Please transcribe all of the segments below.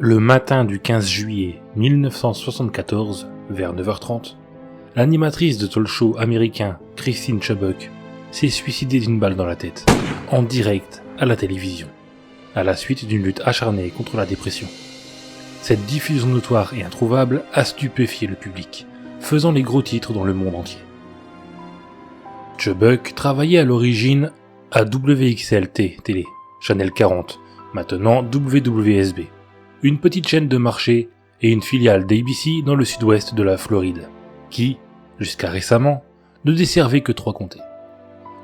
Le matin du 15 juillet 1974, vers 9h30, l'animatrice de talk-show américain Christine Chubbuck s'est suicidée d'une balle dans la tête, en direct à la télévision, à la suite d'une lutte acharnée contre la dépression. Cette diffusion notoire et introuvable a stupéfié le public, faisant les gros titres dans le monde entier. Chubbuck travaillait à l'origine à WXLT Télé, Channel 40, maintenant WWSB, une petite chaîne de marché et une filiale d'ABC dans le sud-ouest de la Floride, qui, jusqu'à récemment, ne desservait que 3 comtés.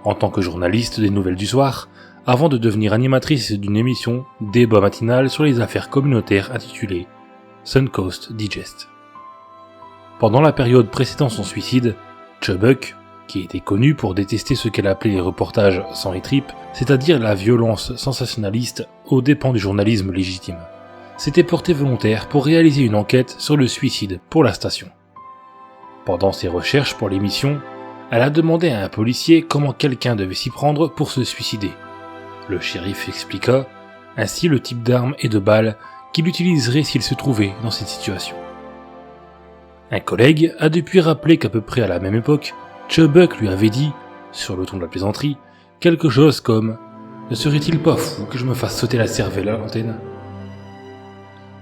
En tant que journaliste des nouvelles du soir, avant de devenir animatrice d'une émission débat matinal sur les affaires communautaires intitulée Suncoast Digest. Pendant la période précédant son suicide, Chubbuck, qui était connue pour détester ce qu'elle appelait les reportages sang et tripes, c'est-à-dire la violence sensationnaliste aux dépens du journalisme légitime, s'était portée volontaire pour réaliser une enquête sur le suicide pour la station. Pendant ses recherches pour l'émission, elle a demandé à un policier comment quelqu'un devait s'y prendre pour se suicider. Le shérif expliqua ainsi le type d'armes et de balles qu'il utiliserait s'il se trouvait dans cette situation. Un collègue a depuis rappelé qu'à peu près à la même époque, Chubbuck lui avait dit, sur le ton de la plaisanterie, quelque chose comme « Ne serait-il pas fou que je me fasse sauter la cervelle à l'antenne ?»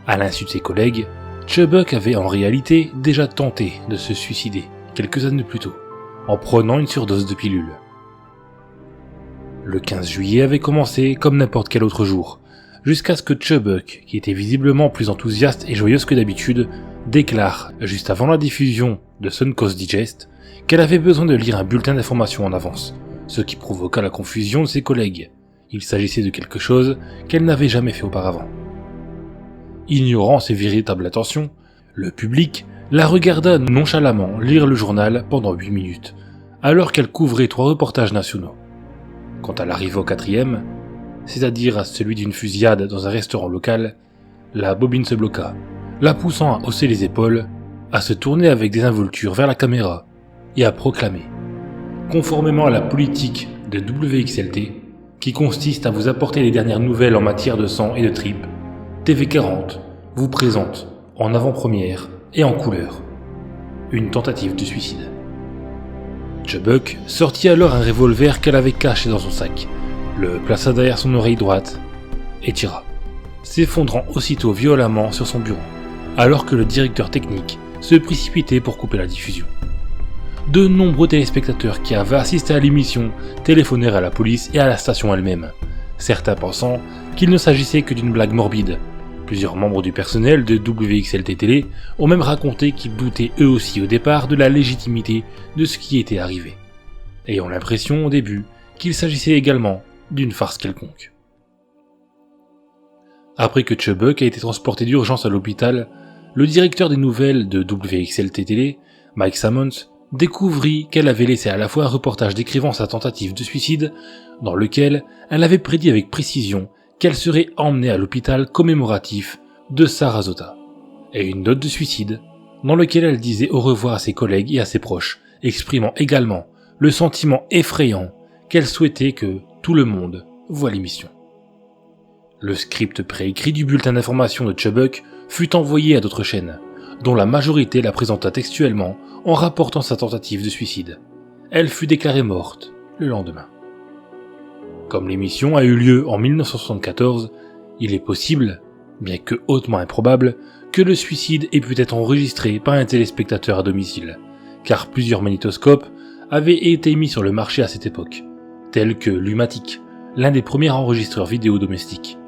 À l'insu de ses collègues, Chubbuck avait en réalité déjà tenté de se suicider quelques années plus tôt, en prenant une surdose de pilules. Le 15 juillet avait commencé comme n'importe quel autre jour, jusqu'à ce que Chubbuck, qui était visiblement plus enthousiaste et joyeuse que d'habitude, déclare, juste avant la diffusion de Suncoast Digest, qu'elle avait besoin de lire un bulletin d'information en avance, ce qui provoqua la confusion de ses collègues. Il s'agissait de quelque chose qu'elle n'avait jamais fait auparavant. Ignorant ses véritables intentions, le public la regarda nonchalamment lire le journal pendant 8 minutes, alors qu'elle couvrait 3 reportages nationaux. Quand elle arriva au 4e, c'est-à-dire à celui d'une fusillade dans un restaurant local, la bobine se bloqua, la poussant à hausser les épaules, à se tourner avec désinvolture vers la caméra et à proclamer, conformément à la politique de WXLT, qui consiste à vous apporter les dernières nouvelles en matière de sang et de tripes, TV40 vous présente, en avant-première et en couleur, une tentative de suicide. Chubbuck sortit alors un revolver qu'elle avait caché dans son sac, le plaça derrière son oreille droite et tira, s'effondrant aussitôt violemment sur son bureau, alors que le directeur technique se précipitait pour couper la diffusion. De nombreux téléspectateurs qui avaient assisté à l'émission téléphonèrent à la police et à la station elle-même, certains pensant qu'il ne s'agissait que d'une blague morbide. Plusieurs membres du personnel de WXLT Télé ont même raconté qu'ils doutaient eux aussi au départ de la légitimité de ce qui était arrivé, ayant l'impression au début qu'il s'agissait également d'une farce quelconque. Après que Chubbuck a été transporté d'urgence à l'hôpital, le directeur des nouvelles de WXLT Télé, Mike Sammons, découvrit qu'elle avait laissé à la fois un reportage décrivant sa tentative de suicide, dans lequel elle avait prédit avec précision qu'elle serait emmenée à l'hôpital commémoratif de Sarasota, et une note de suicide, dans lequel elle disait au revoir à ses collègues et à ses proches, exprimant également le sentiment effrayant qu'elle souhaitait que tout le monde voie l'émission. Le script préécrit du bulletin d'information de Chubbuck fut envoyé à d'autres chaînes, dont la majorité la présenta textuellement en rapportant sa tentative de suicide. Elle fut déclarée morte le lendemain. Comme l'émission a eu lieu en 1974, il est possible, bien que hautement improbable, que le suicide ait pu être enregistré par un téléspectateur à domicile, car plusieurs magnétoscopes avaient été mis sur le marché à cette époque, tels que l'U-matic, l'un des premiers enregistreurs vidéo domestiques.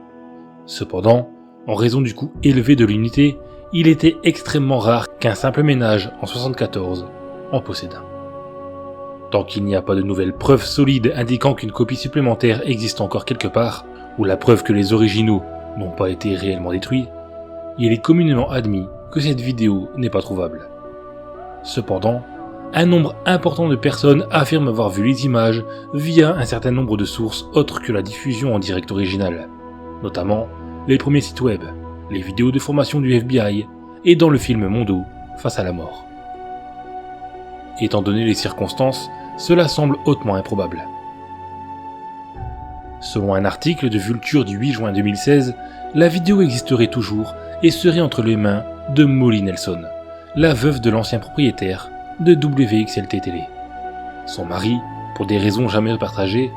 Cependant, en raison du coût élevé de l'unité, il était extrêmement rare qu'un simple ménage en 1974 en possède un. Tant qu'il n'y a pas de nouvelles preuves solides indiquant qu'une copie supplémentaire existe encore quelque part, ou la preuve que les originaux n'ont pas été réellement détruits, il est communément admis que cette vidéo n'est pas trouvable. Cependant, un nombre important de personnes affirment avoir vu les images via un certain nombre de sources autres que la diffusion en direct originale, notamment les premiers sites web, les vidéos de formation du FBI et dans le film Mondo, Face à la mort. Étant donné les circonstances, cela semble hautement improbable. Selon un article de Vulture du 8 juin 2016, la vidéo existerait toujours et serait entre les mains de Molly Nelson, la veuve de l'ancien propriétaire de WXLT Télé. Son mari, pour des raisons jamais partagées,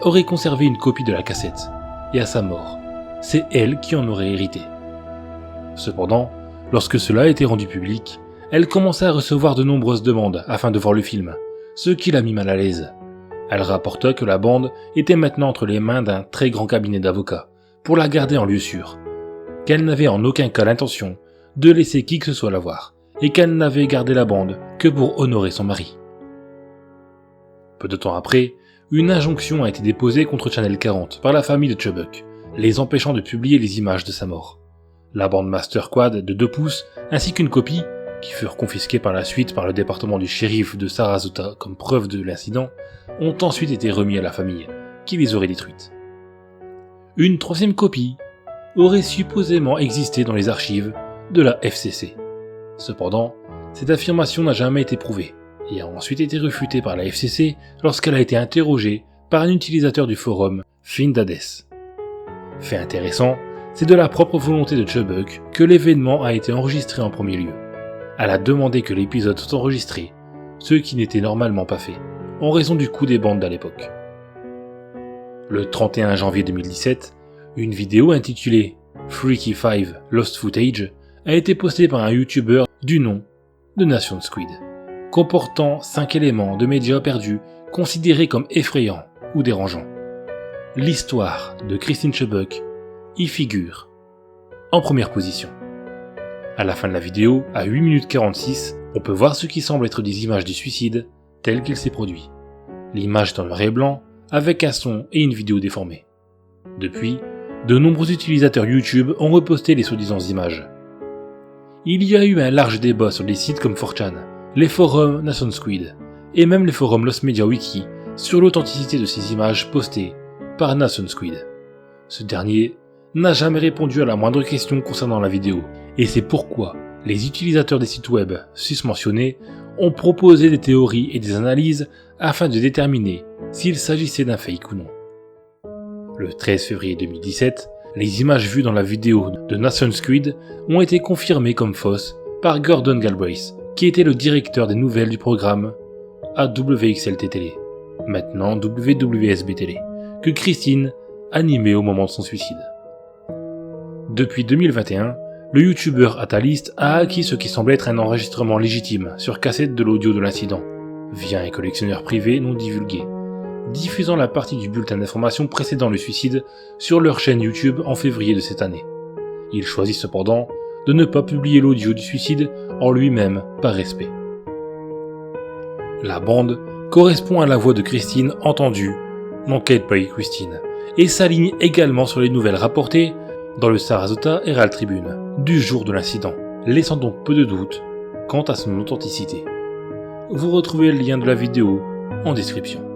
aurait conservé une copie de la cassette, et à sa mort, c'est elle qui en aurait hérité. Cependant, lorsque cela a été rendu public, elle commença à recevoir de nombreuses demandes afin de voir le film, ce qui la mit mal à l'aise. Elle rapporta que la bande était maintenant entre les mains d'un très grand cabinet d'avocats, pour la garder en lieu sûr, qu'elle n'avait en aucun cas l'intention de laisser qui que ce soit la voir, et qu'elle n'avait gardé la bande que pour honorer son mari. Peu de temps après, une injonction a été déposée contre Channel 40 par la famille de Chubbuck, les empêchant de publier les images de sa mort. La bande Master Quad de 2 pouces ainsi qu'une copie, qui furent confisquées par la suite par le département du shérif de Sarasota comme preuve de l'incident, ont ensuite été remis à la famille, qui les aurait détruites. Une 3e copie aurait supposément existé dans les archives de la FCC. Cependant, cette affirmation n'a jamais été prouvée, et a ensuite été réfutée par la FCC lorsqu'elle a été interrogée par un utilisateur du forum Findades. Fait intéressant, c'est de la propre volonté de Chubbuck que l'événement a été enregistré en premier lieu. Elle a demandé que l'épisode soit enregistré, ce qui n'était normalement pas fait, en raison du coût des bandes à l'époque. Le 31 janvier 2017, une vidéo intitulée Freaky 5 Lost Footage a été postée par un YouTuber du nom de Nation Squid, comportant 5 éléments de médias perdus considérés comme effrayants ou dérangeants. L'histoire de Christine Chubbuck y figure en première position. À la fin de la vidéo, à 8 minutes 46, on peut voir ce qui semble être des images du suicide tel qu'il s'est produit. L'image est en noir et blanc, avec un son et une vidéo déformée. Depuis, de nombreux utilisateurs YouTube ont reposté les soi-disant images. Il y a eu un large débat sur les sites comme 4chan, les forums Nation Squid, et même les forums Lost Media Wiki sur l'authenticité de ces images postées par Nation Squid. Ce dernier n'a jamais répondu à la moindre question concernant la vidéo, et c'est pourquoi les utilisateurs des sites web susmentionnés ont proposé des théories et des analyses afin de déterminer s'il s'agissait d'un fake ou non. Le 13 février 2017, les images vues dans la vidéo de Nation Squid ont été confirmées comme fausses par Gordon Galbraith, qui était le directeur des nouvelles du programme à WXLT Télé, maintenant WWSB Télé, que Christine animait au moment de son suicide. Depuis 2021, le youtubeur Atalist a acquis ce qui semble être un enregistrement légitime sur cassette de l'audio de l'incident, via un collectionneur privé non divulgué, diffusant la partie du bulletin d'information précédant le suicide sur leur chaîne YouTube en février de cette année. Il choisit cependant de ne pas publier l'audio du suicide en lui-même par respect. La bande correspond à la voix de Christine entendue dans Quête by Christine et s'aligne également sur les nouvelles rapportées dans le Sarasota Herald Tribune du jour de l'incident, laissant donc peu de doute quant à son authenticité. Vous retrouvez le lien de la vidéo en description.